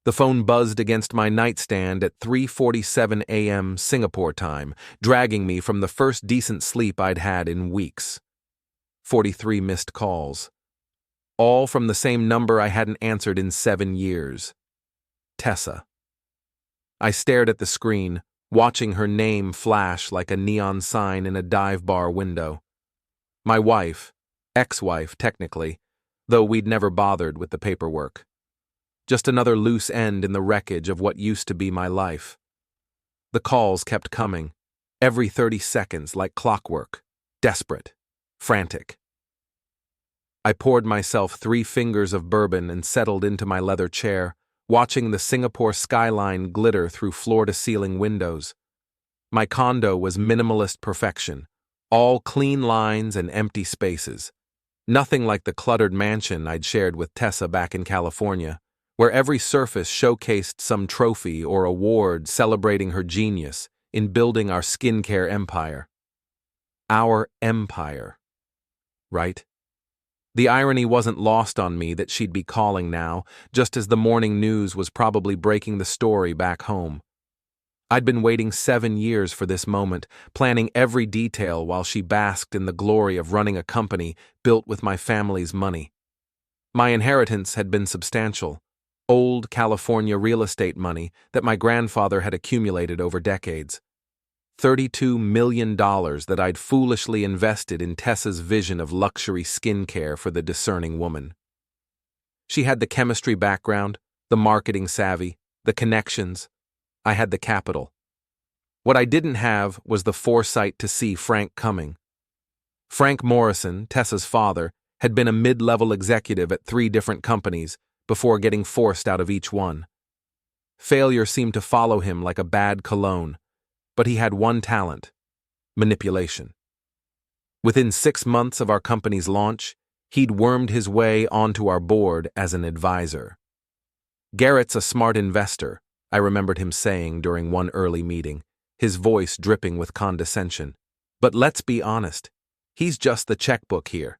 The phone buzzed against my nightstand at 3:47 a.m. Singapore time, dragging me from the first decent sleep I'd had in weeks. 43 missed calls. All from the same number I hadn't answered in 7 years. Tessa. I stared at the screen, watching her name flash like a neon sign in a dive bar window. My wife, ex-wife technically, though we'd never bothered with the paperwork. Just another loose end in the wreckage of what used to be my life. The calls kept coming, every 30 seconds like clockwork, desperate, frantic. I poured myself 3 fingers of bourbon and settled into my leather chair, watching the Singapore skyline glitter through floor-to-ceiling windows. My condo was minimalist perfection, all clean lines and empty spaces. Nothing like the cluttered mansion I'd shared with Tessa back in California, where every surface showcased some trophy or award celebrating her genius in building our skincare empire. Our empire. Right? The irony wasn't lost on me that she'd be calling now, just as the morning news was probably breaking the story back home. I'd been waiting 7 years for this moment, planning every detail while she basked in the glory of running a company built with my family's money. My inheritance had been substantial. Old California real estate money that my grandfather had accumulated over decades. $32 million that I'd foolishly invested in Tessa's vision of luxury skincare for the discerning woman. She had the chemistry background, the marketing savvy, the connections. I had the capital. What I didn't have was the foresight to see Frank coming. Frank Morrison, Tessa's father, had been a mid-level executive at 3 different companies before getting forced out of each one. Failure seemed to follow him like a bad cologne, but he had one talent: manipulation. Within 6 months of our company's launch, he'd wormed his way onto our board as an advisor. "Garrett's a smart investor," I remembered him saying during one early meeting, his voice dripping with condescension. "But let's be honest, he's just the checkbook here.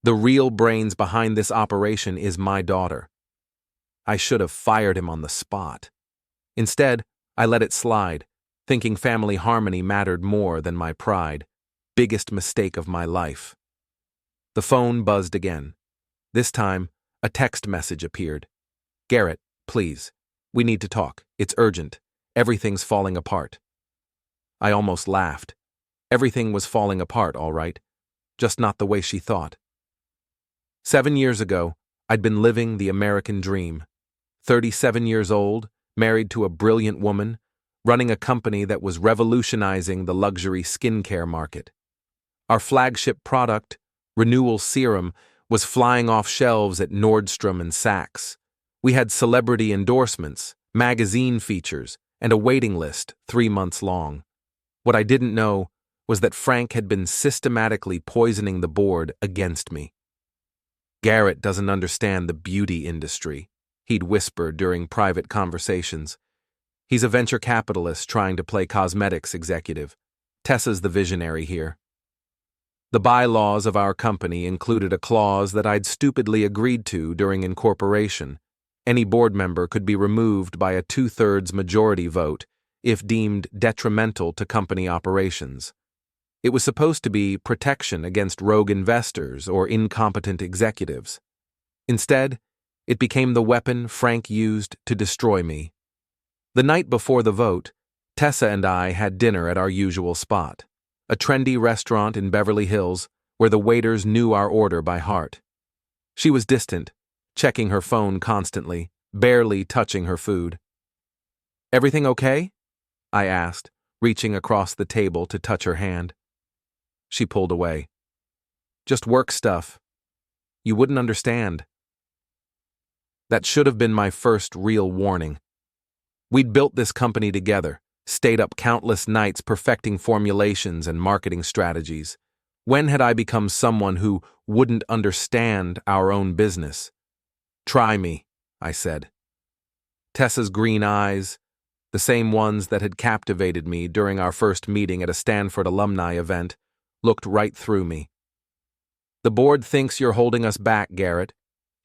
The real brains behind this operation is my daughter." I should have fired him on the spot. Instead, I let it slide, thinking family harmony mattered more than my pride. Biggest mistake of my life. The phone buzzed again. This time, a text message appeared. "Garrett, please. We need to talk. It's urgent. Everything's falling apart." I almost laughed. Everything was falling apart, all right. Just not the way she thought. 7 years ago, I'd been living the American dream. 37 years old, married to a brilliant woman, running a company that was revolutionizing the luxury skincare market. Our flagship product, Renewal Serum, was flying off shelves at Nordstrom and Saks. We had celebrity endorsements, magazine features, and a waiting list 3 months long. What I didn't know was that Frank had been systematically poisoning the board against me. "Garrett doesn't understand the beauty industry," he'd whisper during private conversations. "He's a venture capitalist trying to play cosmetics executive. Tessa's the visionary here." The bylaws of our company included a clause that I'd stupidly agreed to during incorporation. Any board member could be removed by a 2/3 majority vote if deemed detrimental to company operations. It was supposed to be protection against rogue investors or incompetent executives. Instead, it became the weapon Frank used to destroy me. The night before the vote, Tessa and I had dinner at our usual spot, a trendy restaurant in Beverly Hills where the waiters knew our order by heart. She was distant, checking her phone constantly, barely touching her food. "Everything okay?" I asked, reaching across the table to touch her hand. She pulled away. "Just work stuff. You wouldn't understand." That should have been my first real warning. We'd built this company together, stayed up countless nights perfecting formulations and marketing strategies. When had I become someone who wouldn't understand our own business? "Try me," I said. Tessa's green eyes, the same ones that had captivated me during our first meeting at a Stanford alumni event, looked right through me. "The board thinks you're holding us back, Garrett.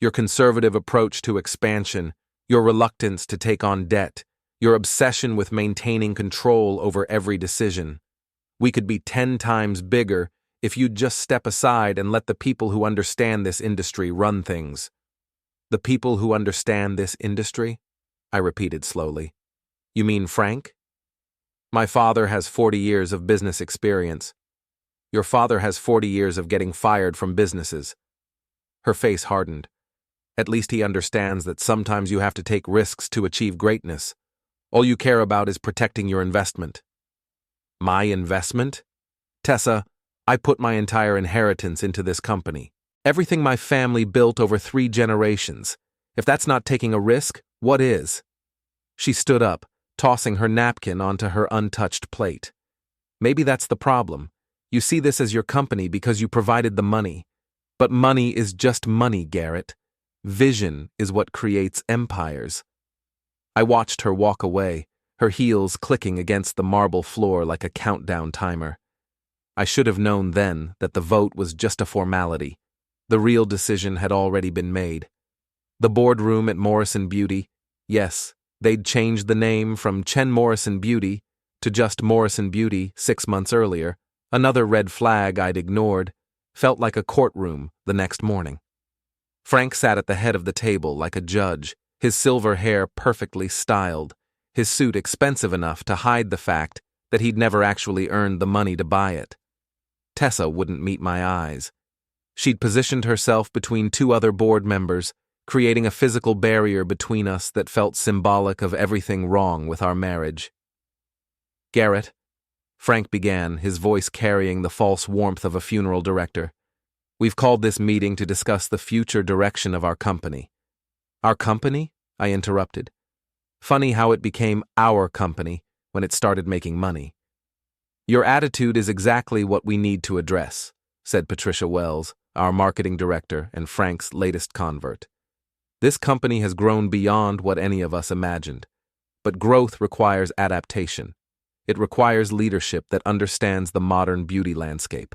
Your conservative approach to expansion, Your reluctance to take on debt, your obsession with maintaining control over every decision. We could be 10 times bigger if you'd just step aside and let the people who understand this industry run things. The people who understand this industry? I repeated slowly. You mean Frank? My father has 40 years of business experience. Your father has 40 years of getting fired from businesses. Her face hardened. At least he understands that sometimes you have to take risks to achieve greatness. All you care about is protecting your investment. My investment? Tessa, I put my entire inheritance into this company. Everything my family built over 3 generations. If that's not taking a risk, what is? She stood up, tossing her napkin onto her untouched plate. Maybe that's the problem. You see this as your company because you provided the money. But money is just money, Garrett. Vision is what creates empires. I watched her walk away, her heels clicking against the marble floor like a countdown timer. I should have known then that the vote was just a formality. The real decision had already been made. The boardroom at Morrison Beauty, yes, they'd changed the name from Chen Morrison Beauty to just Morrison Beauty 6 months earlier, another red flag I'd ignored, felt like a courtroom the next morning. Frank sat at the head of the table like a judge, his silver hair perfectly styled, his suit expensive enough to hide the fact that he'd never actually earned the money to buy it. Tessa wouldn't meet my eyes. She'd positioned herself between 2 other board members, creating a physical barrier between us that felt symbolic of everything wrong with our marriage. Garrett, Frank began, his voice carrying the false warmth of a funeral director. We've called this meeting to discuss the future direction of our company. Our company? I interrupted. Funny how it became our company when it started making money. Your attitude is exactly what we need to address, said Patricia Wells, our marketing director and Frank's latest convert. This company has grown beyond what any of us imagined. But growth requires adaptation. It requires leadership that understands the modern beauty landscape.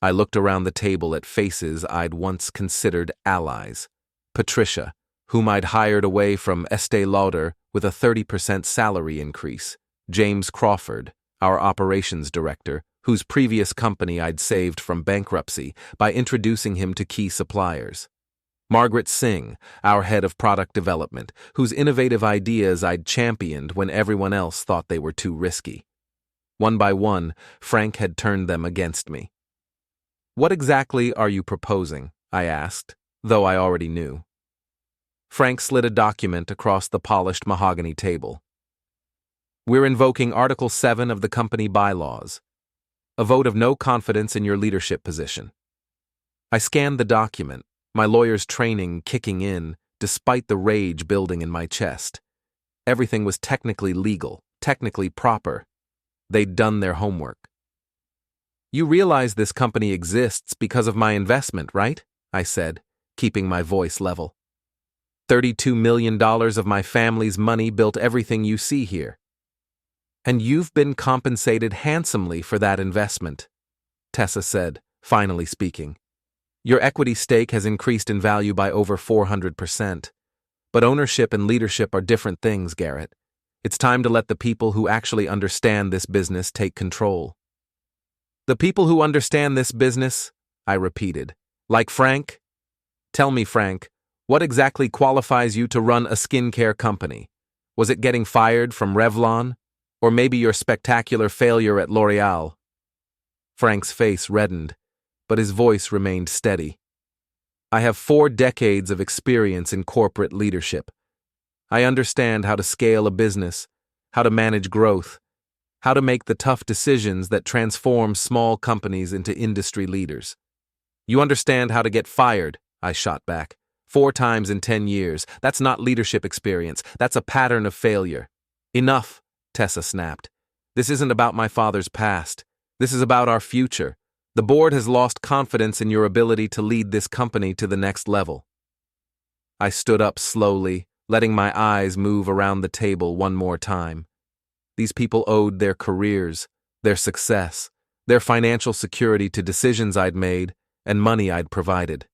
I looked around the table at faces I'd once considered allies. Patricia, whom I'd hired away from Estée Lauder with a 30% salary increase. James Crawford, our operations director, whose previous company I'd saved from bankruptcy by introducing him to key suppliers. Margaret Singh, our head of product development, whose innovative ideas I'd championed when everyone else thought they were too risky. One by one, Frank had turned them against me. What exactly are you proposing? I asked, though I already knew. Frank slid a document across the polished mahogany table. We're invoking Article 7 of the company bylaws, a vote of no confidence in your leadership position. I scanned the document, my lawyer's training kicking in, despite the rage building in my chest. Everything was technically legal, technically proper. They'd done their homework. You realize this company exists because of my investment, right? I said, keeping my voice level. $32 million of my family's money built everything you see here. And you've been compensated handsomely for that investment, Tessa said, finally speaking. Your equity stake has increased in value by over 400%. But ownership and leadership are different things, Garrett. It's time to let the people who actually understand this business take control. The people who understand this business, I repeated. Like Frank? Tell me, Frank, what exactly qualifies you to run a skincare company? Was it getting fired from Revlon? Or maybe your spectacular failure at L'Oreal? Frank's face reddened, but his voice remained steady. I have 4 decades of experience in corporate leadership. I understand how to scale a business, how to manage growth, how to make the tough decisions that transform small companies into industry leaders. You understand how to get fired, I shot back. 4 times in 10 years. That's not leadership experience. That's a pattern of failure. Enough, Tessa snapped. This isn't about my father's past. This is about our future. The board has lost confidence in your ability to lead this company to the next level. I stood up slowly, letting my eyes move around the table one more time. These people owed their careers, their success, their financial security to decisions I'd made and money I'd provided.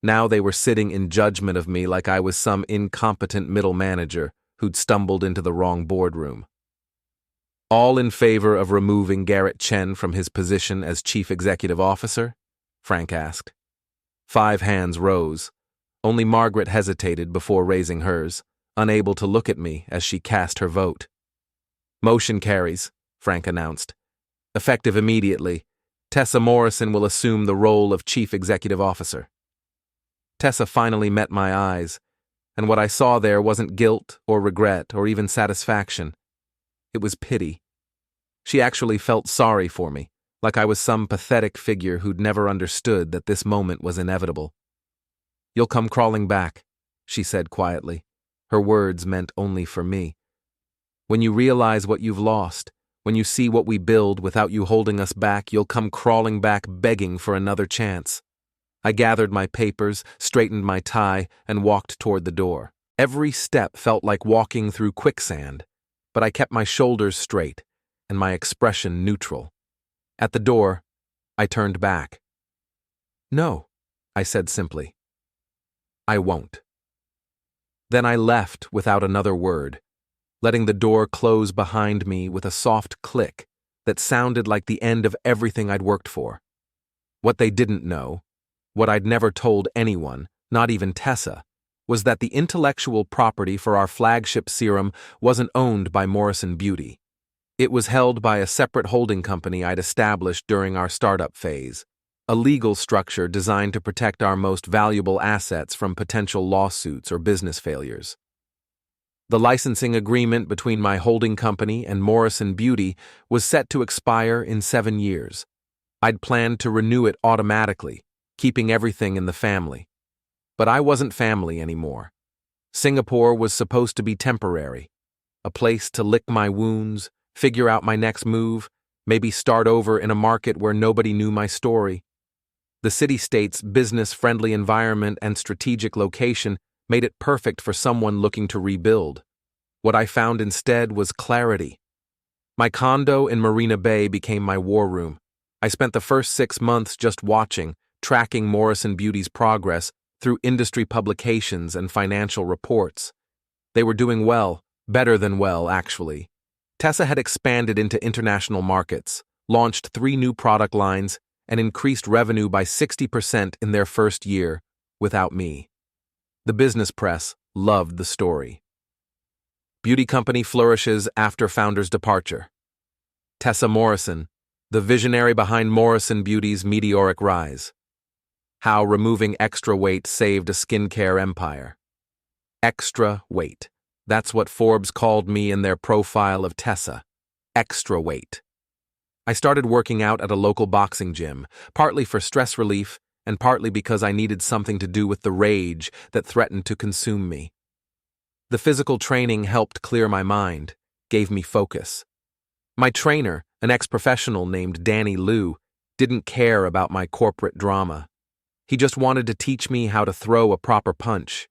Now they were sitting in judgment of me like I was some incompetent middle manager who'd stumbled into the wrong boardroom. All in favor of removing Garrett Chen from his position as Chief Executive Officer? Frank asked. 5 hands rose. Only Margaret hesitated before raising hers, unable to look at me as she cast her vote. Motion carries, Frank announced. Effective immediately, Tessa Morrison will assume the role of Chief Executive Officer. Tessa finally met my eyes, and what I saw there wasn't guilt or regret or even satisfaction. It was pity. She actually felt sorry for me, like I was some pathetic figure who'd never understood that this moment was inevitable. "You'll come crawling back," she said quietly. Her words meant only for me. "When you realize what you've lost, when you see what we build without you holding us back, you'll come crawling back begging for another chance." I gathered my papers, straightened my tie, and walked toward the door. Every step felt like walking through quicksand, but I kept my shoulders straight and my expression neutral. At the door, I turned back. "No," I said simply. "I won't." Then I left without another word, letting the door close behind me with a soft click that sounded like the end of everything I'd worked for. What they didn't know, what I'd never told anyone, not even Tessa, was that the intellectual property for our flagship serum wasn't owned by Morrison Beauty. It was held by a separate holding company I'd established during our startup phase, a legal structure designed to protect our most valuable assets from potential lawsuits or business failures. The licensing agreement between my holding company and Morrison Beauty was set to expire in 7 years. I'd planned to renew it automatically, keeping everything in the family. But I wasn't family anymore. Singapore was supposed to be temporary, a place to lick my wounds, figure out my next move, maybe start over in a market where nobody knew my story. The city-state's business-friendly environment and strategic location made it perfect for someone looking to rebuild. What I found instead was clarity. My condo in Marina Bay became my war room. I spent the first 6 months just watching, tracking Morrison Beauty's progress through industry publications and financial reports. They were doing well, better than well, actually. Tessa had expanded into international markets, launched 3 new product lines, and increased revenue by 60% in their first year, without me. The business press loved the story. Beauty company flourishes after founder's departure. Tessa Morrison, the visionary behind Morrison Beauty's meteoric rise. How removing extra weight saved a skincare empire. Extra weight. That's what Forbes called me in their profile of Tessa. Extra weight. I started working out at a local boxing gym, partly for stress relief and partly because I needed something to do with the rage that threatened to consume me. The physical training helped clear my mind, gave me focus. My trainer, an ex-professional named Danny Liu, didn't care about my corporate drama. He just wanted to teach me how to throw a proper punch.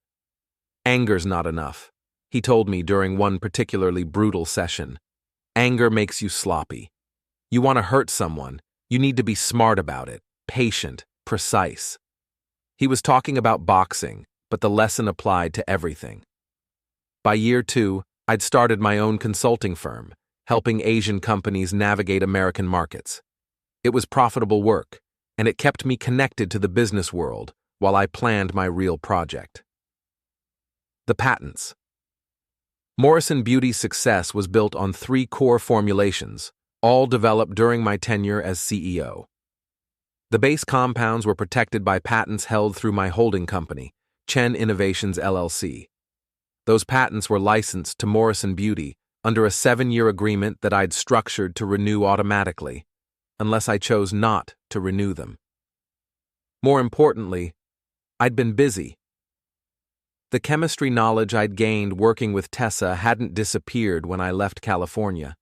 Anger's not enough, he told me during one particularly brutal session. Anger makes you sloppy. You want to hurt someone, you need to be smart about it, patient, precise. He was talking about boxing, but the lesson applied to everything. By year 2, I'd started my own consulting firm, helping Asian companies navigate American markets. It was profitable work, and it kept me connected to the business world while I planned my real project. The patents. Morrison Beauty's success was built on 3 core formulations, all developed during my tenure as CEO. The base compounds were protected by patents held through my holding company, Chen Innovations LLC. Those patents were licensed to Morrison Beauty under a 7-year agreement that I'd structured to renew automatically, unless I chose not to renew them. More importantly, I'd been busy. The chemistry knowledge I'd gained working with Tessa hadn't disappeared when I left California.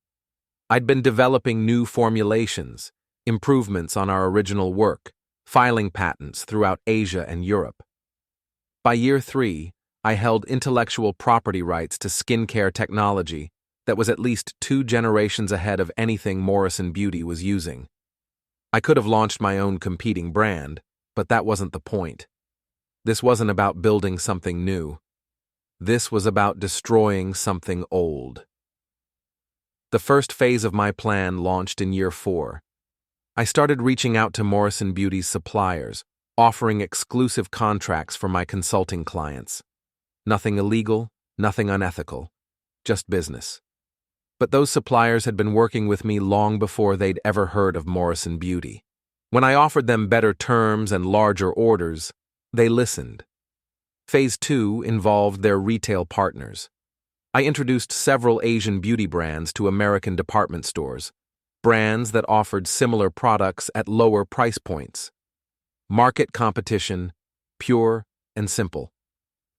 I'd been developing new formulations, improvements on our original work, filing patents throughout Asia and Europe. By year 3, I held intellectual property rights to skincare technology that was at least 2 generations ahead of anything Morrison Beauty was using. I could have launched my own competing brand, but that wasn't the point. This wasn't about building something new. This was about destroying something old. The first phase of my plan launched in year 4. I started reaching out to Morrison Beauty's suppliers, offering exclusive contracts for my consulting clients. Nothing illegal, nothing unethical, just business. But those suppliers had been working with me long before they'd ever heard of Morrison Beauty. When I offered them better terms and larger orders, they listened. Phase 2 involved their retail partners. I introduced several Asian beauty brands to American department stores, brands that offered similar products at lower price points. Market competition, pure and simple.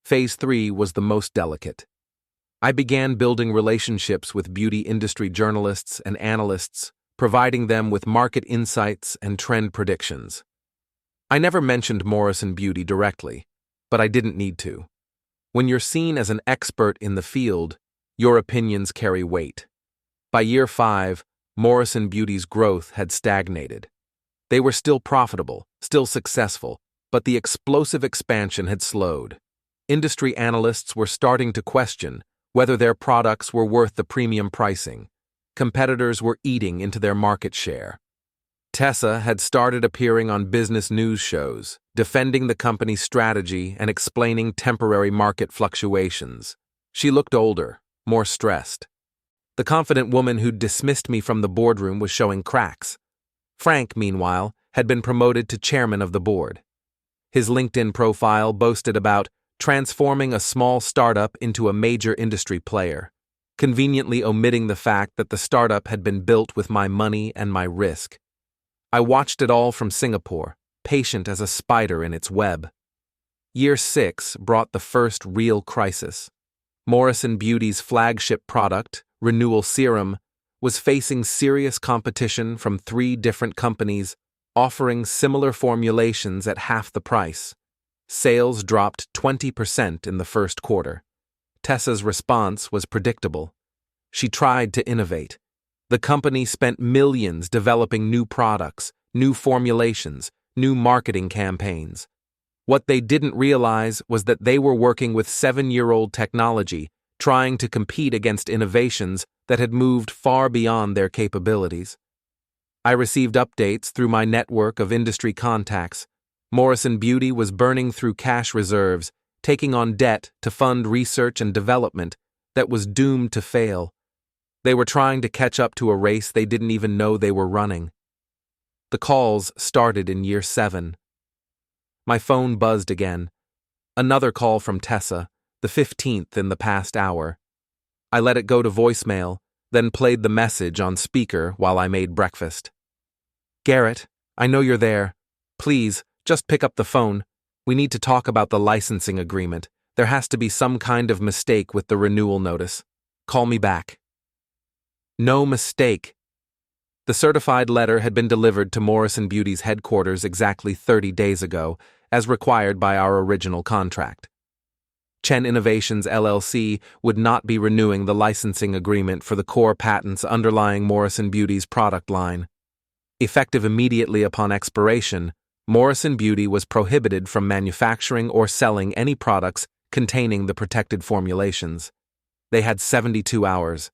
Phase 3 was the most delicate. I began building relationships with beauty industry journalists and analysts, providing them with market insights and trend predictions. I never mentioned Morrison Beauty directly, but I didn't need to. When you're seen as an expert in the field, your opinions carry weight. By year 5, Morrison Beauty's growth had stagnated. They were still profitable, still successful, but the explosive expansion had slowed. Industry analysts were starting to question whether their products were worth the premium pricing. Competitors were eating into their market share. Tessa had started appearing on business news shows, defending the company's strategy and explaining temporary market fluctuations. She looked older, more stressed. The confident woman who'd dismissed me from the boardroom was showing cracks. Frank, meanwhile, had been promoted to chairman of the board. His LinkedIn profile boasted about transforming a small startup into a major industry player, conveniently omitting the fact that the startup had been built with my money and my risk. I watched it all from Singapore, patient as a spider in its web. Year 6 brought the first real crisis. Morrison Beauty's flagship product, Renewal Serum, was facing serious competition from 3 different companies offering similar formulations at half the price. Sales dropped 20% in the first quarter. Tessa's response was predictable. She tried to innovate. The company spent millions developing new products, new formulations, new marketing campaigns. What they didn't realize was that they were working with 7-year-old technology, trying to compete against innovations that had moved far beyond their capabilities. I received updates through my network of industry contacts. Morrison Beauty was burning through cash reserves, taking on debt to fund research and development that was doomed to fail. They were trying to catch up to a race they didn't even know they were running. The calls started in year 7. My phone buzzed again. Another call from Tessa, the 15th in the past hour. I let it go to voicemail, then played the message on speaker while I made breakfast. "Garrett, I know you're there. Please, just pick up the phone. We need to talk about the licensing agreement. There has to be some kind of mistake with the renewal notice. Call me back." No mistake. The certified letter had been delivered to Morrison Beauty's headquarters exactly 30 days ago, as required by our original contract. Chen Innovations LLC would not be renewing the licensing agreement for the core patents underlying Morrison Beauty's product line. Effective immediately upon expiration, Morrison Beauty was prohibited from manufacturing or selling any products containing the protected formulations. They had 72 hours.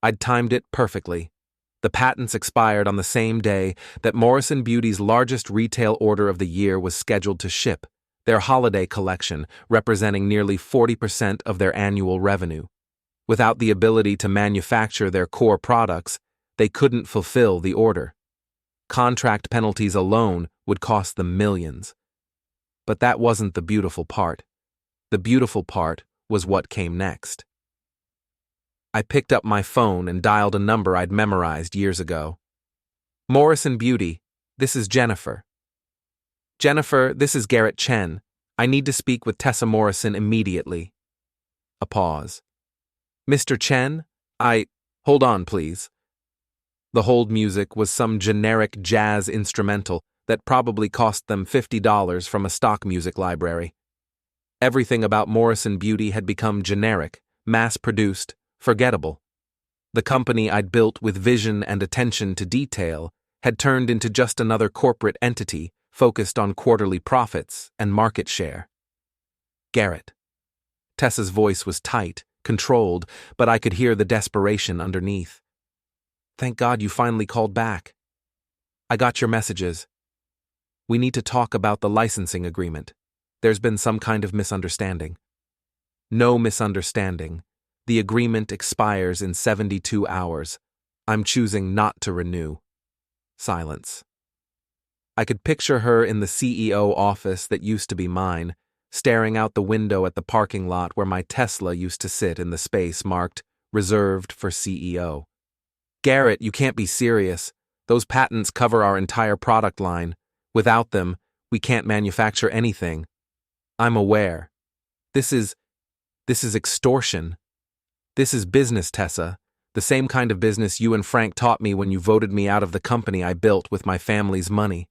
I'd timed it perfectly. The patents expired on the same day that Morrison Beauty's largest retail order of the year was scheduled to ship, their holiday collection representing nearly 40% of their annual revenue. Without the ability to manufacture their core products, they couldn't fulfill the order. Contract penalties alone would cost them millions. But that wasn't the beautiful part. The beautiful part was what came next. I picked up my phone and dialed a number I'd memorized years ago. "Morrison Beauty, this is Jennifer." "Jennifer, this is Garrett Chen. I need to speak with Tessa Morrison immediately." A pause. "Mr. Chen, hold on, please." The hold music was some generic jazz instrumental that probably cost them $50 from a stock music library. Everything about Morrison Beauty had become generic, mass-produced, forgettable. The company I'd built with vision and attention to detail had turned into just another corporate entity focused on quarterly profits and market share. Garrett. Tessa's voice was tight, controlled, but I could hear the desperation underneath. Thank God you finally called back. I got your messages. We need to talk about the licensing agreement. There's been some kind of misunderstanding. No misunderstanding. The agreement expires in 72 hours. I'm choosing not to renew. Silence. I could picture her in the CEO office that used to be mine, staring out the window at the parking lot where my Tesla used to sit in the space marked "Reserved for CEO." Garrett, you can't be serious. Those patents cover our entire product line. Without them, we can't manufacture anything. I'm aware. This is extortion. This is business, Tessa. The same kind of business you and Frank taught me when you voted me out of the company I built with my family's money.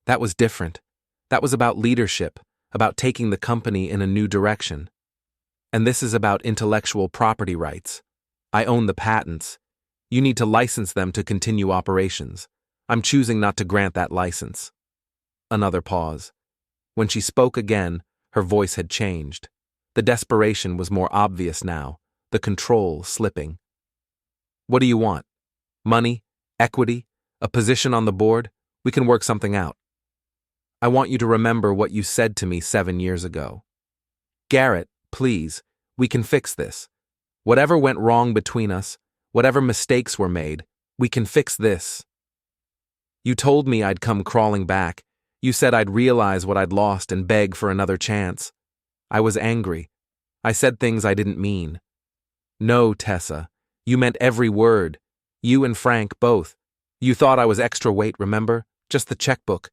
That was different. That was about leadership, about taking the company in a new direction. And this is about intellectual property rights. I own the patents. You need to license them to continue operations. I'm choosing not to grant that license. Another pause. When she spoke again, her voice had changed. The desperation was more obvious now, the control slipping. What do you want? Money? Equity? A position on the board? We can work something out. I want you to remember what you said to me 7 years ago. Garrett, please, we can fix this. Whatever went wrong between us, whatever mistakes were made, we can fix this. You told me I'd come crawling back. You said I'd realize what I'd lost and beg for another chance. I was angry. I said things I didn't mean. No, Tessa, you meant every word. You and Frank both. You thought I was extra weight, remember? Just the checkbook.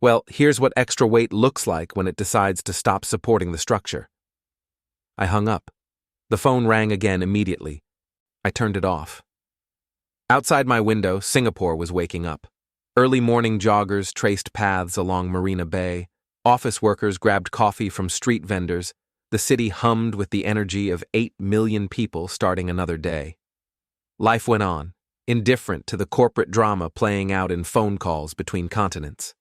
Well, here's what extra weight looks like when it decides to stop supporting the structure. I hung up. The phone rang again immediately. I turned it off. Outside my window, Singapore was waking up. Early morning joggers traced paths along Marina Bay. Office workers grabbed coffee from street vendors. The city hummed with the energy of 8 million people starting another day. Life went on, indifferent to the corporate drama playing out in phone calls between continents.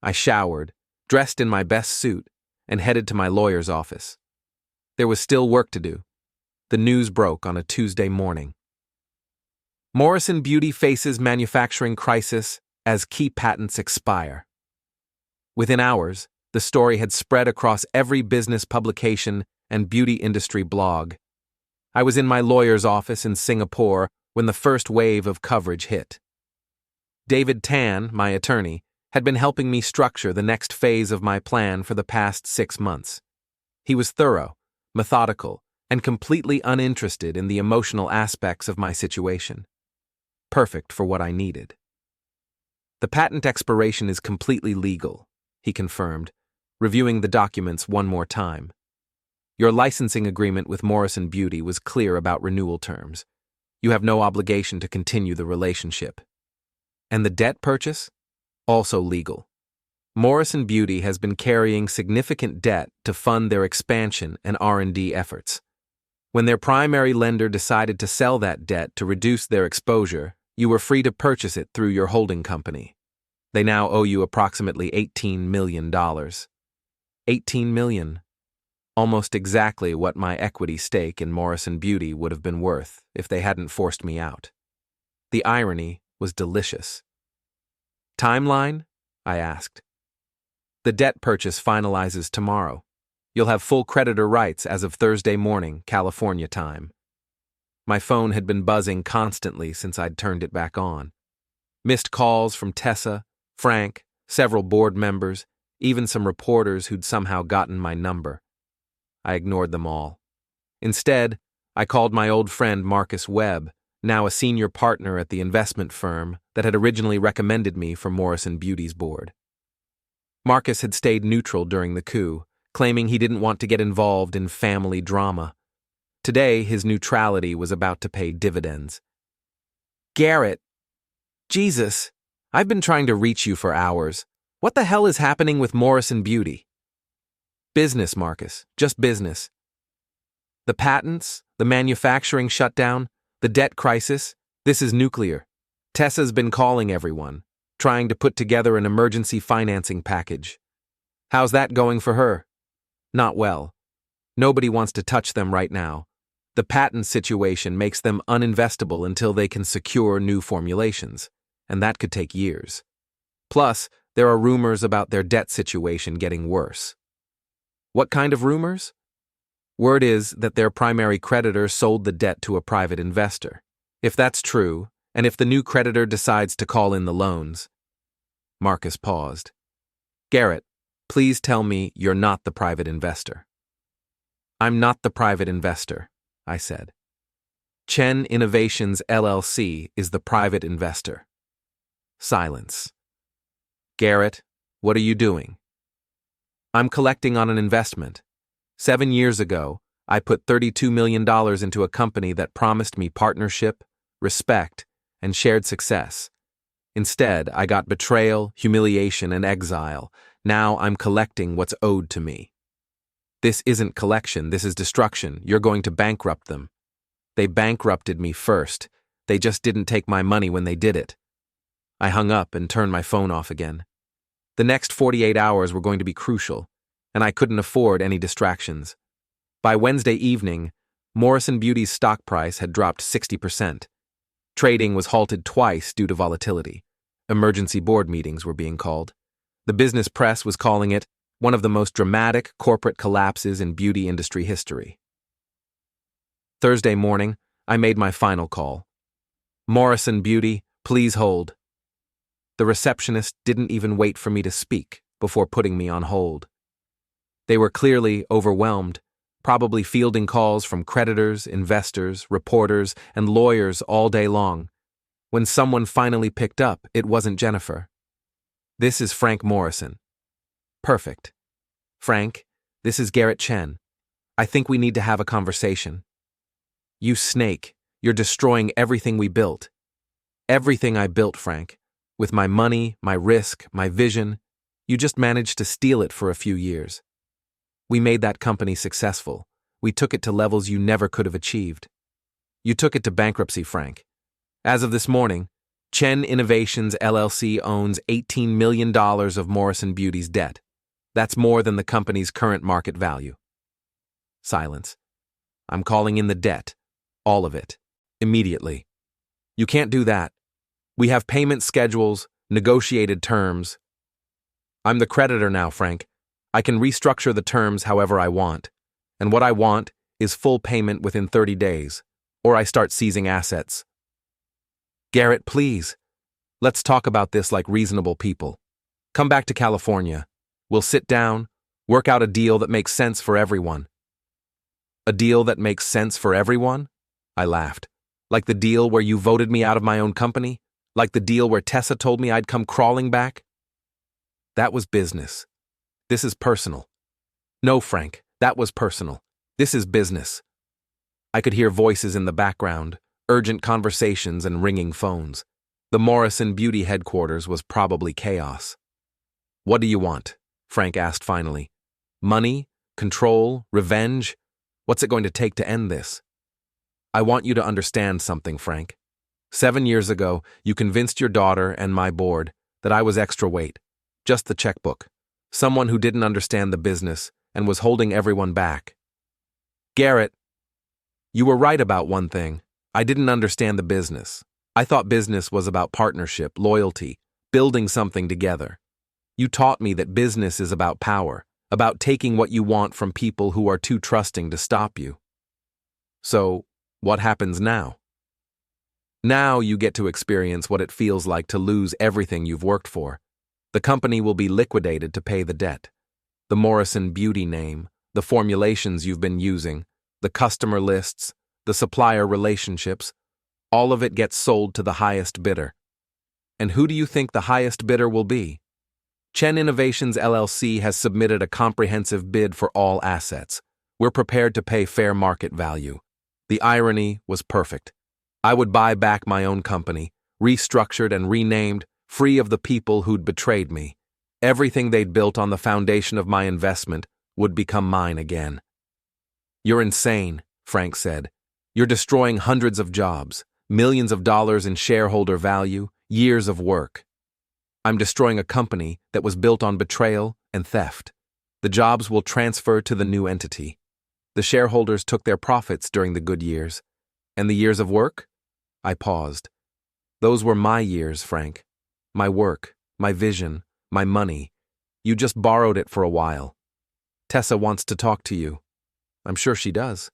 I showered, dressed in my best suit, and headed to my lawyer's office. There was still work to do. The news broke on a Tuesday morning. Morrison Beauty faces manufacturing crisis as key patents expire. Within hours, the story had spread across every business publication and beauty industry blog. I was in my lawyer's office in Singapore when the first wave of coverage hit. David Tan, my attorney, had been helping me structure the next phase of my plan for the past 6 months. He was thorough, methodical, and completely uninterested in the emotional aspects of my situation. Perfect for what I needed. The patent expiration is completely legal, he confirmed, reviewing the documents one more time. Your licensing agreement with Morrison Beauty was clear about renewal terms. You have no obligation to continue the relationship. And the debt purchase? Also legal. Morrison Beauty has been carrying significant debt to fund their expansion and R&D efforts. When their primary lender decided to sell that debt to reduce their exposure, you were free to purchase it through your holding company. They now owe you approximately $18 million. $18 million. Almost exactly what my equity stake in Morrison Beauty would have been worth if they hadn't forced me out. The irony was delicious. Timeline? I asked. The debt purchase finalizes tomorrow. You'll have full creditor rights as of Thursday morning, California time. My phone had been buzzing constantly since I'd turned it back on. Missed calls from Tessa, Frank, several board members, even some reporters who'd somehow gotten my number. I ignored them all. Instead, I called my old friend Marcus Webb, now a senior partner at the investment firm that had originally recommended me for Morrison Beauty's board. Marcus had stayed neutral during the coup, claiming he didn't want to get involved in family drama. Today, his neutrality was about to pay dividends. Garrett, Jesus, I've been trying to reach you for hours. What the hell is happening with Morrison Beauty? Business, Marcus, just business. The patents, the manufacturing shutdown, the debt crisis, this is nuclear. Tessa's been calling everyone, trying to put together an emergency financing package. How's that going for her? Not well. Nobody wants to touch them right now. The patent situation makes them uninvestable until they can secure new formulations, and that could take years. Plus, there are rumors about their debt situation getting worse. What kind of rumors? Word is that their primary creditor sold the debt to a private investor. If that's true, and if the new creditor decides to call in the loans. Marcus paused. Garrett, please tell me you're not the private investor. I'm not the private investor, I said. Chen Innovations LLC is the private investor. Silence. Garrett, what are you doing? I'm collecting on an investment. 7 years ago, I put $32 million into a company that promised me partnership, respect, and shared success. Instead, I got betrayal, humiliation, and exile. Now I'm collecting what's owed to me. This isn't collection, this is destruction. You're going to bankrupt them. They bankrupted me first. They just didn't take my money when they did it. I hung up and turned my phone off again. The next 48 hours were going to be crucial, and I couldn't afford any distractions. By Wednesday evening, Morrison Beauty's stock price had dropped 60%. Trading was halted twice due to volatility. Emergency board meetings were being called. The business press was calling it one of the most dramatic corporate collapses in beauty industry history. Thursday morning, I made my final call. Morrison Beauty, please hold. The receptionist didn't even wait for me to speak before putting me on hold. They were clearly overwhelmed, probably fielding calls from creditors, investors, reporters, and lawyers all day long. When someone finally picked up, it wasn't Jennifer. This is Frank Morrison. Perfect. Frank, this is Garrett Chen. I think we need to have a conversation. You snake, you're destroying everything we built. Everything I built, Frank. With my money, my risk, my vision, you just managed to steal it for a few years. We made that company successful. We took it to levels you never could have achieved. You took it to bankruptcy, Frank. As of this morning, Chen Innovations LLC owns $18 million of Morrison Beauty's debt. That's more than the company's current market value. Silence. I'm calling in the debt. All of it. Immediately. You can't do that. We have payment schedules, negotiated terms. I'm the creditor now, Frank. I can restructure the terms however I want. And what I want is full payment within 30 days, or I start seizing assets. Garrett, please. Let's talk about this like reasonable people. Come back to California. We'll sit down, work out a deal that makes sense for everyone. A deal that makes sense for everyone? I laughed. Like the deal where you voted me out of my own company? Like the deal where Tessa told me I'd come crawling back? That was business. This is personal. No, Frank, that was personal. This is business. I could hear voices in the background, urgent conversations and ringing phones. The Morrison Beauty headquarters was probably chaos. What do you want? Frank asked finally. Money? Control? Revenge? What's it going to take to end this? I want you to understand something, Frank. 7 years ago, you convinced your daughter and my board that I was extra weight, just the checkbook, someone who didn't understand the business and was holding everyone back. Garrett, you were right about one thing. I didn't understand the business. I thought business was about partnership, loyalty, building something together. You taught me that business is about power, about taking what you want from people who are too trusting to stop you. So, what happens now? Now you get to experience what it feels like to lose everything you've worked for. The company will be liquidated to pay the debt. The Morrison Beauty name, the formulations you've been using, the customer lists, the supplier relationships, all of it gets sold to the highest bidder. And who do you think the highest bidder will be? Chen Innovations LLC has submitted a comprehensive bid for all assets. We're prepared to pay fair market value. The irony was perfect. I would buy back my own company, restructured and renamed, free of the people who'd betrayed me. Everything they'd built on the foundation of my investment would become mine again. You're insane, Frank said. You're destroying hundreds of jobs, millions of dollars in shareholder value, years of work. I'm destroying a company that was built on betrayal and theft. The jobs will transfer to the new entity. The shareholders took their profits during the good years. And the years of work? I paused. Those were my years, Frank. My work, my vision, my money. You just borrowed it for a while. Tessa wants to talk to you. I'm sure she does.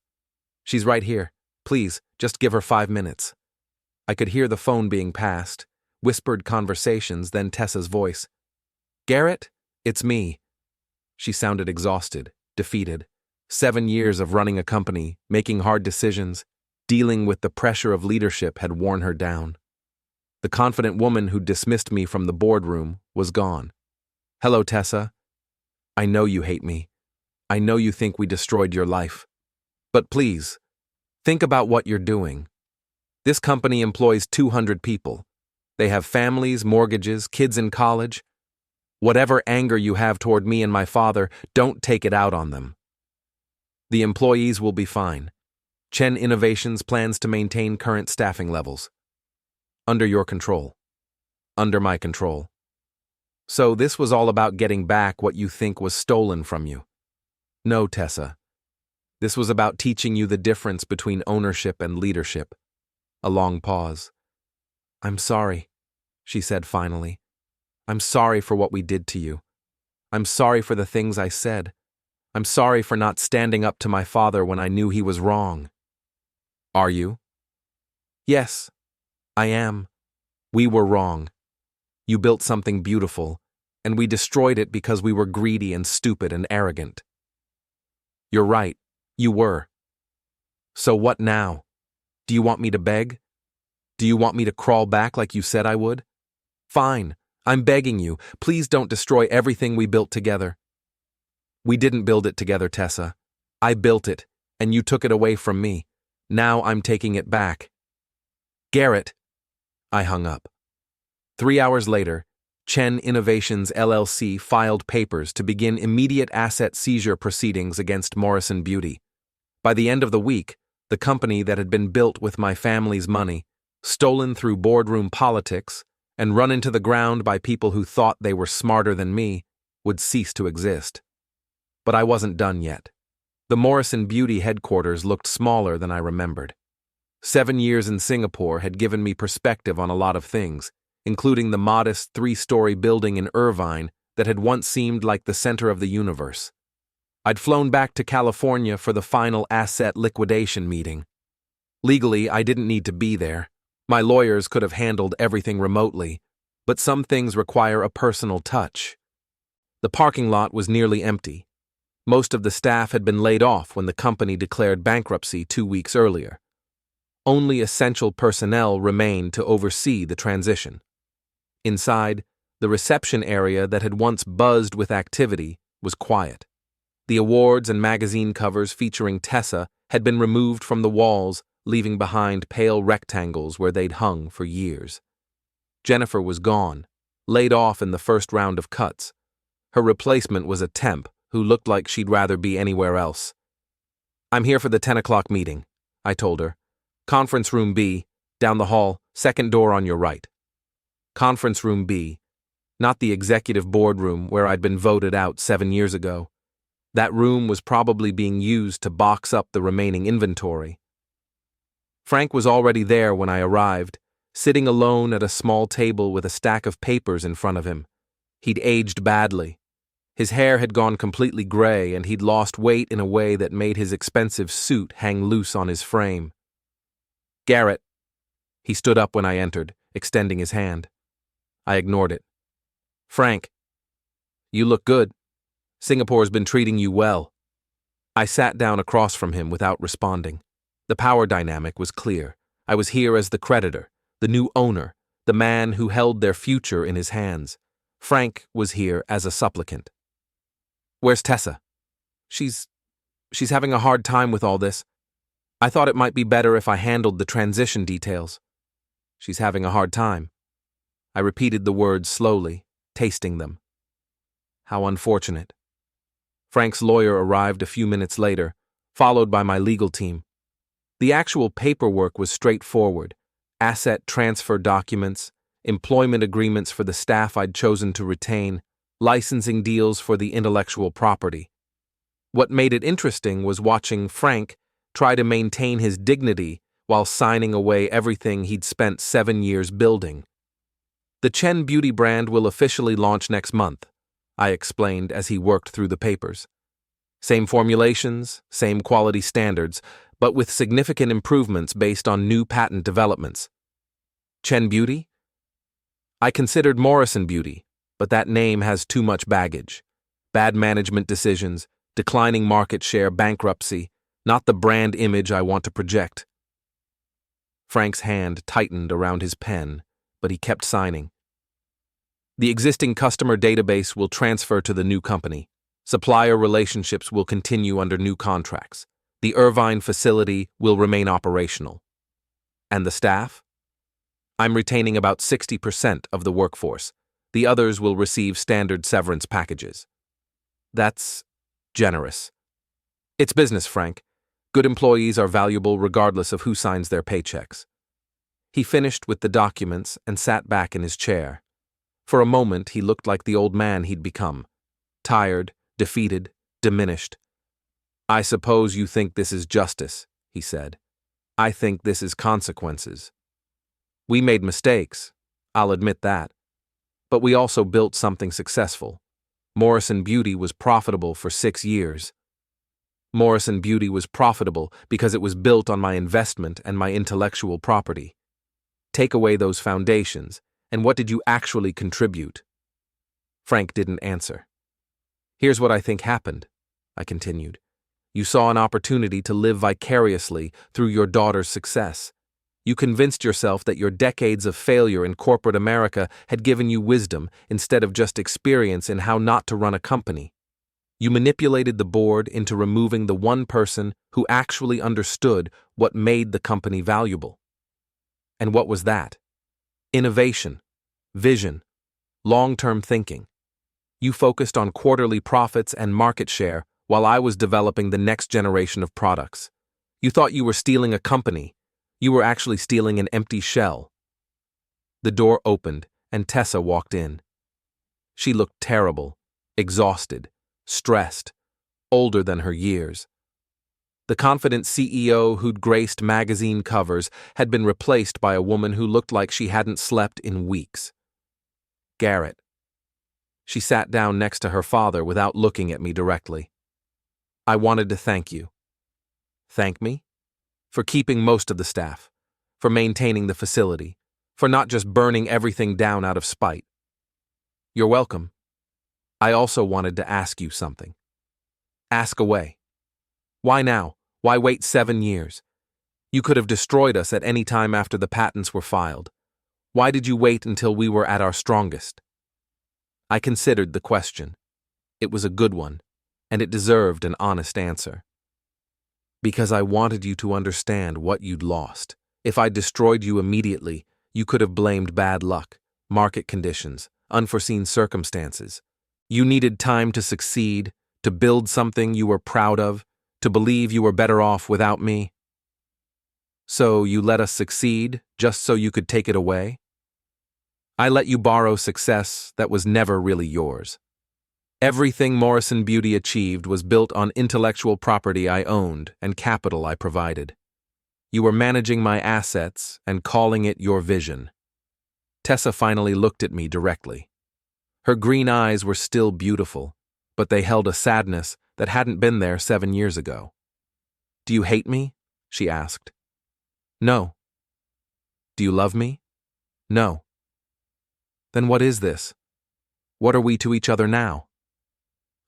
She's right here. Please, just give her 5 minutes. I could hear the phone being passed, whispered conversations, then Tessa's voice. Garrett, it's me. She sounded exhausted, defeated. 7 years of running a company, making hard decisions, dealing with the pressure of leadership had worn her down. The confident woman who dismissed me from the boardroom was gone. Hello, Tessa. I know you hate me. I know you think we destroyed your life. But please, think about what you're doing. This company employs 200 people. They have families, mortgages, kids in college. Whatever anger you have toward me and my father, don't take it out on them. The employees will be fine. Chen Innovations plans to maintain current staffing levels. Under your control. Under my control. So this was all about getting back what you think was stolen from you. No, Tessa. This was about teaching you the difference between ownership and leadership. A long pause. I'm sorry, she said finally. I'm sorry for what we did to you. I'm sorry for the things I said. I'm sorry for not standing up to my father when I knew he was wrong. Are you? Yes, I am. We were wrong. You built something beautiful, and we destroyed it because we were greedy and stupid and arrogant. You're right, you were. So what now? Do you want me to beg? Do you want me to crawl back like you said I would? Fine, I'm begging you, please don't destroy everything we built together. We didn't build it together, Tessa. I built it, and you took it away from me. Now I'm taking it back. Garrett. I hung up. 3 hours later, Chen Innovations LLC filed papers to begin immediate asset seizure proceedings against Morrison Beauty. By the end of the week, the company that had been built with my family's money, stolen through boardroom politics, and run into the ground by people who thought they were smarter than me, would cease to exist. But I wasn't done yet. The Morrison Beauty headquarters looked smaller than I remembered. 7 years in Singapore had given me perspective on a lot of things, including the modest 3-story building in Irvine that had once seemed like the center of the universe. I'd flown back to California for the final asset liquidation meeting. Legally, I didn't need to be there. My lawyers could have handled everything remotely, but some things require a personal touch. The parking lot was nearly empty. Most of the staff had been laid off when the company declared bankruptcy 2 weeks earlier. Only essential personnel remained to oversee the transition. Inside, the reception area that had once buzzed with activity was quiet. The awards and magazine covers featuring Tessa had been removed from the walls, leaving behind pale rectangles where they'd hung for years. Jennifer was gone, laid off in the first round of cuts. Her replacement was a temp who looked like she'd rather be anywhere else. I'm here for the 10 o'clock meeting, I told her. Conference room B, down the hall, second door on your right. Conference room B, not the executive boardroom where I'd been voted out 7 years ago. That room was probably being used to box up the remaining inventory. Frank was already there when I arrived, sitting alone at a small table with a stack of papers in front of him. He'd aged badly. His hair had gone completely gray, and he'd lost weight in a way that made his expensive suit hang loose on his frame. Garrett. He stood up when I entered, extending his hand. I ignored it. Frank. You look good. Singapore's been treating you well. I sat down across from him without responding. The power dynamic was clear. I was here as the creditor, the new owner, the man who held their future in his hands. Frank was here as a supplicant. Where's Tessa? She's having a hard time with all this. I thought it might be better if I handled the transition details. She's having a hard time. I repeated the words slowly, tasting them. How unfortunate. Frank's lawyer arrived a few minutes later, followed by my legal team. The actual paperwork was straightforward. Asset transfer documents, employment agreements for the staff I'd chosen to retain, licensing deals for the intellectual property. What made it interesting was watching Frank try to maintain his dignity while signing away everything he'd spent 7 years building. The Chen beauty brand will officially launch next month, I explained as he worked through the papers. Same formulations, same quality standards, but with significant improvements based on new patent developments. Chen Beauty? I considered Morrison Beauty, but that name has too much baggage. Bad management decisions, declining market share, bankruptcy, not the brand image I want to project. Frank's hand tightened around his pen, but he kept signing. The existing customer database will transfer to the new company. Supplier relationships will continue under new contracts. The Irvine facility will remain operational. And the staff? I'm retaining about 60% of the workforce. The others will receive standard severance packages. That's generous. It's business, Frank. Good employees are valuable regardless of who signs their paychecks. He finished with the documents and sat back in his chair. For a moment, he looked like the old man he'd become. Tired, defeated, diminished. I suppose you think this is justice, he said. I think this is consequences. We made mistakes, I'll admit that. But we also built something successful. Morrison Beauty was profitable for 6 years. Morrison Beauty was profitable because it was built on my investment and my intellectual property. Take away those foundations, and what did you actually contribute? Frank didn't answer. Here's what I think happened, I continued. You saw an opportunity to live vicariously through your daughter's success. You convinced yourself that your decades of failure in corporate America had given you wisdom instead of just experience in how not to run a company. You manipulated the board into removing the one person who actually understood what made the company valuable. And what was that? Innovation, vision, long-term thinking. You focused on quarterly profits and market share while I was developing the next generation of products. You thought you were stealing a company. You were actually stealing an empty shell. The door opened, and Tessa walked in. She looked terrible, exhausted, stressed, older than her years. The confident CEO who'd graced magazine covers had been replaced by a woman who looked like she hadn't slept in weeks. Garrett. She sat down next to her father without looking at me directly. I wanted to thank you. Thank me? For keeping most of the staff, for maintaining the facility, for not just burning everything down out of spite. You're welcome. I also wanted to ask you something. Ask away. Why now? Why wait 7 years? You could have destroyed us at any time after the patents were filed. Why did you wait until we were at our strongest? I considered the question. It was a good one, and it deserved an honest answer. Because I wanted you to understand what you'd lost. If I destroyed you immediately, you could have blamed bad luck, market conditions, unforeseen circumstances. You needed time to succeed, to build something you were proud of, to believe you were better off without me. So you let us succeed just so you could take it away? I let you borrow success that was never really yours. Everything Morrison Beauty achieved was built on intellectual property I owned and capital I provided. You were managing my assets and calling it your vision. Tessa finally looked at me directly. Her green eyes were still beautiful, but they held a sadness that hadn't been there 7 years ago. Do you hate me? She asked. No. Do you love me? No. Then what is this? What are we to each other now?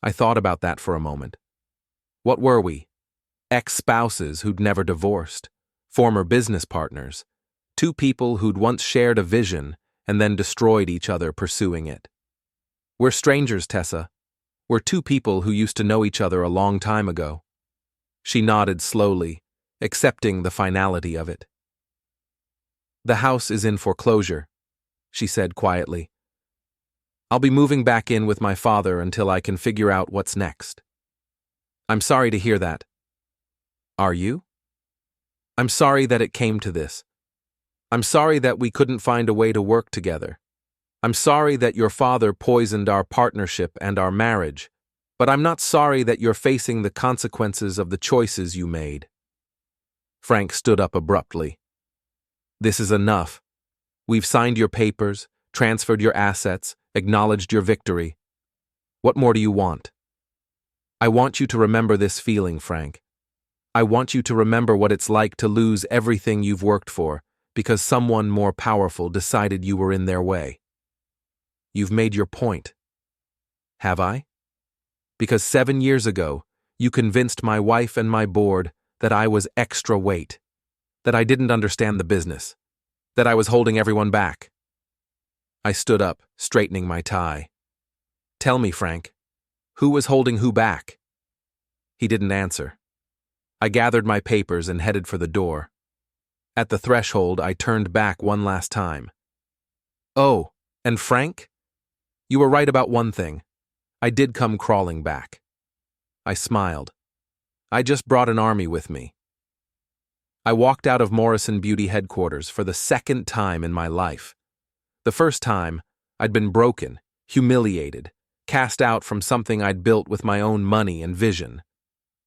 I thought about that for a moment. What were we? Ex-spouses who'd never divorced, former business partners, 2 people who'd once shared a vision and then destroyed each other pursuing it. We're strangers, Tessa. We're 2 people who used to know each other a long time ago. She nodded slowly, accepting the finality of it. The house is in foreclosure, she said quietly. I'll be moving back in with my father until I can figure out what's next. I'm sorry to hear that. Are you? I'm sorry that it came to this. I'm sorry that we couldn't find a way to work together. I'm sorry that your father poisoned our partnership and our marriage, but I'm not sorry that you're facing the consequences of the choices you made." Frank stood up abruptly. "This is enough. We've signed your papers, transferred your assets, acknowledged your victory. What more do you want?" "I want you to remember this feeling, Frank. I want you to remember what it's like to lose everything you've worked for because someone more powerful decided you were in their way. You've made your point. Have I? Because 7 years ago, you convinced my wife and my board that I was extra weight, that I didn't understand the business, that I was holding everyone back." I stood up, straightening my tie. "Tell me, Frank, who was holding who back?" He didn't answer. I gathered my papers and headed for the door. At the threshold, I turned back one last time. "Oh, and Frank? You were right about one thing. I did come crawling back." I smiled. "I just brought an army with me." I walked out of Morrison Beauty headquarters for the second time in my life. The first time, I'd been broken, humiliated, cast out from something I'd built with my own money and vision.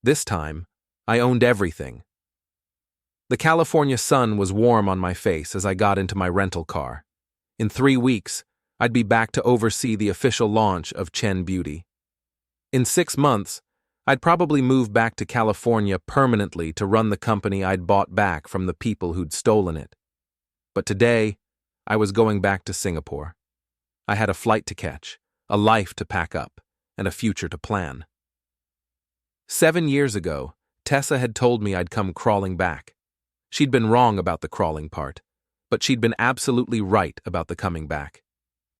This time, I owned everything. The California sun was warm on my face as I got into my rental car. In 3 weeks, I'd be back to oversee the official launch of Chen Beauty. In 6 months, I'd probably move back to California permanently to run the company I'd bought back from the people who'd stolen it. But today, I was going back to Singapore. I had a flight to catch, a life to pack up, and a future to plan. 7 years ago, Tessa had told me I'd come crawling back. She'd been wrong about the crawling part, but she'd been absolutely right about the coming back.